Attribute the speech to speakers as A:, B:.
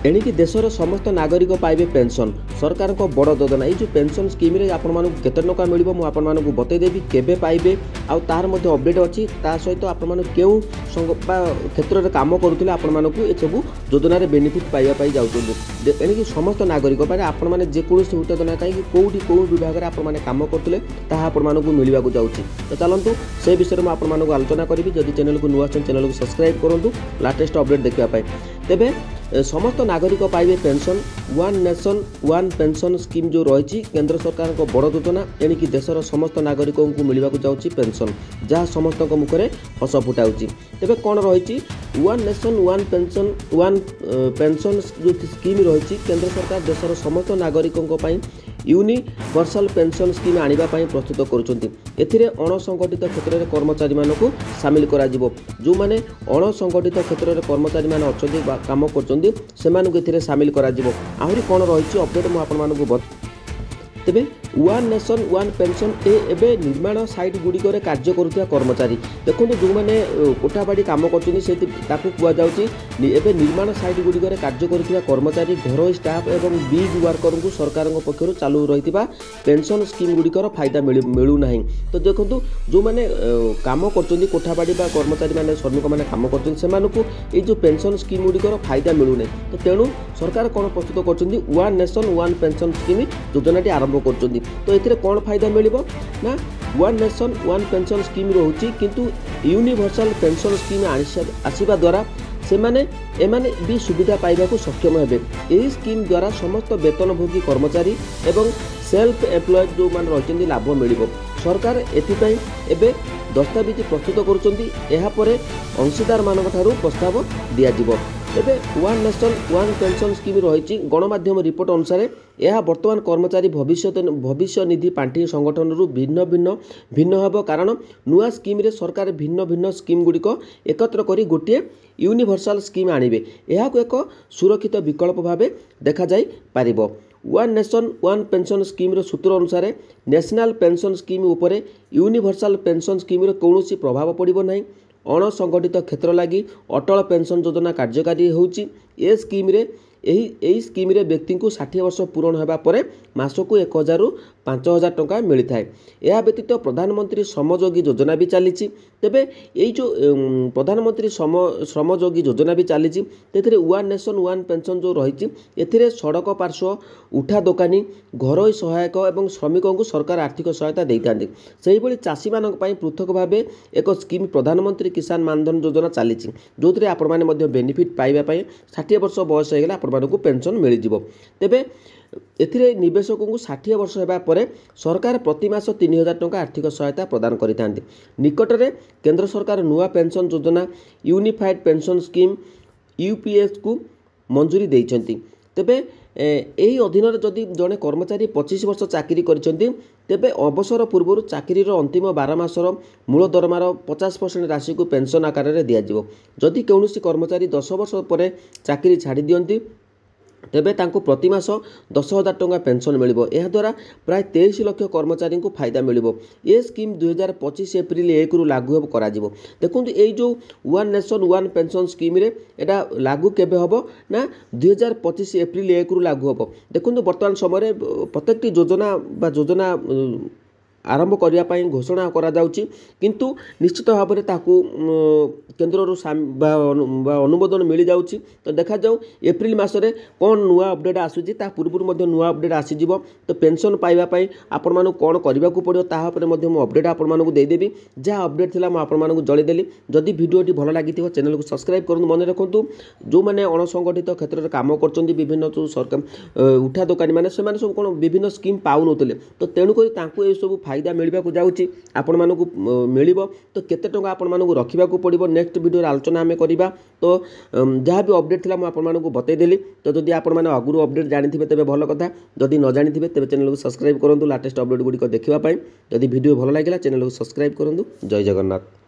A: एणिकी देशर समस्त नागरिक पाइबे पेंशन सरकार को बड़ योजना ये जो पेंशन स्कीम रे आपण मानक केते टका मिलिबो मु आपण मानक बतैदेवी केबे पाइबे आ तार मध्ये अपडेट अछि ता सहित आपण मानक केउ क्षेत्र रे काम करूथिले आपण मानक ए सब योजना रे बेनिफिट पाइबा पाई जाउछन एणिकी समस्त नागरिक पारे आपण माने जे कोनोसी योजना काई कोउडी कोउ विभाग रे आपण माने काम करथिले ता आपण मानक मिलिबा को जाउछि तो चलंतु से विषय में आपण मानक आलोचना करिवि जदि चैनल को नुआ चैनल को सब्सक्राइब करंतु लेटेस्ट अपडेट देखिबा पाई तेबे समस्त नागरिक पाइबे pension one nation one pension scheme जो रही केंद्र सरकार को बड़ योजना एणिकी देशर समस्त नागरिकों को मिलवा जाऊँगी पेंशन जहाँ समस्त मुखरे हस फुटाऊँच तेरे कौन रही वन नेशन वन पेंशन जो स्कीम रही केंद्र सरकार देशर समस्त नागरिकों यूनिवर्सल पेंशन स्कीम आने प्रस्तुत करुँचे अणसंगठित क्षेत्र में कर्मचारी मानक सामिल करा जो माने अणसंगठित क्षेत्र में कर्मचारी मान अच्छा काम कर सामिल करा आहरी कौन रही अपडेट मुझे तेबे वन नेशन वन पेंशन एबे निर्माण साइट गुड़िक कार्य करुवा कर्मचारी देखो जो मैंने कोठाबाड़ी कम कर निर्माण साइट गुड़िक कार्य करुवा कर्मचारी घर स्टाफ एवं बिग वर्कर को सरकार पक्षर चालू रही पेंशन स्कीम गुड़िकर फायदा मिलूना तो देखो जो मैंने कम कर कोठाबाड़ी कर्मचारी मैंने श्रमिक मैंने कम कर जो पेंशन स्कीम गुड़िकर फायदा मिलूना तो तेणु सरकार कौन प्रस्तुत कर one nation one pension scheme योजना आरंभ कर तो ये कौन फायदा मिलिबो ना one nation one pension scheme रोची किंतु यूनिवर्सल पेंशन स्कीम आसीबा द्वारा सेमाने एमाने भी सुविधा पाइबा को सक्षम हेबे एही स्कीम द्वारा समस्त वेतनभोगी कर्मचारी एवं सेल्फ एम्प्लॉयड जो मान रहितंदी लाभ मिलिबो सरकार एथिपई एबे दस्तावेज प्रस्तुत करुचंदी एहा परे अंशीदार मानक थारु प्रस्ताव दिया जिवो तेबे one nation one pension scheme रही गणमाध्यम रिपोर्ट अनुसार यह वर्तमान कर्मचारी भविष्य निधि पांठि संगठन भिन्न भिन्न भिन्न हेब कारण नुआ स्कीम रे सरकार भिन्न भिन्न स्कीम गुड़िक एकत्र करी गोटे यूनिवर्सल स्कीम आनिबे एहाको एक सुरक्षित विकल्प भावे देखा जाई पारिबो one nation one pension scheme रो सूत्र अनुसार नेशनल पेंशन स्कीम उपरे यूनिवर्सल पेंशन स्कीम रो कौनसी प्रभाव पड़िबो नाही अणसंगठित क्षेत्र लगी अटल पेंशन योजना कार्यकारी होउची ए स्कीम रे एही स्कीम रे व्यक्ति को 60 वर्ष पूर्ण होगा पर मासक 1000 रु 5000 टंका मिलता है यह व्यतीत प्रधानमंत्री श्रमयोगी योजना भी चली तेबे यही जो प्रधानमंत्री श्रमयोगी योजना भी चली वन नेशन वन पेंशन जो रही एथिरे सड़क पार्श्व उठा दोकानी घरोई सहायक एवं श्रमिकों को सरकार आर्थिक सहायता देते से भाई चाषी मान पृथक भाव एक स्कीम प्रधानमंत्री किसान मानधन योजना चली जो थे आपण बेनिफिट पाइबापी 60 वर्ष बयस होगा आपण को पेंशन मिल जाव तेबे एथिरे निवेशकों को 60 वर्ष होगा पर सरकार प्रति मास 3000 टंका आर्थिक सहायता प्रदान करिथांती निकटरे केंद्र सरकार नुआ पेंशन योजना यूनिफाइड पेंशन स्कीम यूपीएस को मंजूरी देइछंती तेबे यही अधीन जदि जड़े कर्मचारी 25 वर्ष चाकरी करिसेंती तेबे अवसर पूर्व चाकरी अंतिम 12 मासर मूल दरमार 50% राशि को पेंशन आकार में दिज्व जदि कौनसी कर्मचारी 10 वर्ष पर चाकरी छाड़ी दियंती तेबे तांको प्रति मास 10,000 टंका पेंशन मिलिबो एहा द्वारा प्राय 23 लाख कर्मचारी को फायदा मिलिबो ए स्कीम 2025 एप्रिल 1 रु लागू करा जिवो देखंतु ए जो one nation one pension scheme रे एटा लागू केबे हबो ना 2025 एप्रिल 1 रु लागू हबो देखंतु वर्तमान समय प्रत्येक योजना आरंभ करने घोषणा करा जाउची किंतु निश्चित भाव में ताकू केन्द्र अनुमोदन मिल जाउची तो देखा जाऊ एप्रिल मासरे कौन नुआ अपडेट आसूची ता पूर्व नुआ अपडेट आसीजिवो तो पेंशन पाइबापी आपण मानू कौन करने को पड़ो तापर अपडेट आपण मानू देदेवी जहाँ अपडेट थिला मु आपण मानू जळेदेली जदि भिडियोटी भल लगी चैनल को सब्सक्राइब करूँ मन रखु जो मैंने अणसंगठित क्षेत्र में काम कर विभिन्न जो सरकार उठा दोकानी मैंने सब कौन विभिन्न स्कीम पाऊन तो तेणुक सब फायदा मिलवा जाऊँगी आपण मानक मिल तो केते टंका आपण मानक रखा पड़ो नेक्स्ट वीडियो आलोचना आम करवा तो जहाँ भी अपडेट थी मुझे बतईदेली तो जदि आपण मैंने आगुरी अपडेट जानी तेज भल कथा जदि न जानी तेज चैनल को सब्सक्राइब करूँ लाटेस्ट अपडेट गुड़िक देखापी जदि वीडियो भल लगे चैनल को सब्सक्राइब करूँ जय जगन्नाथ।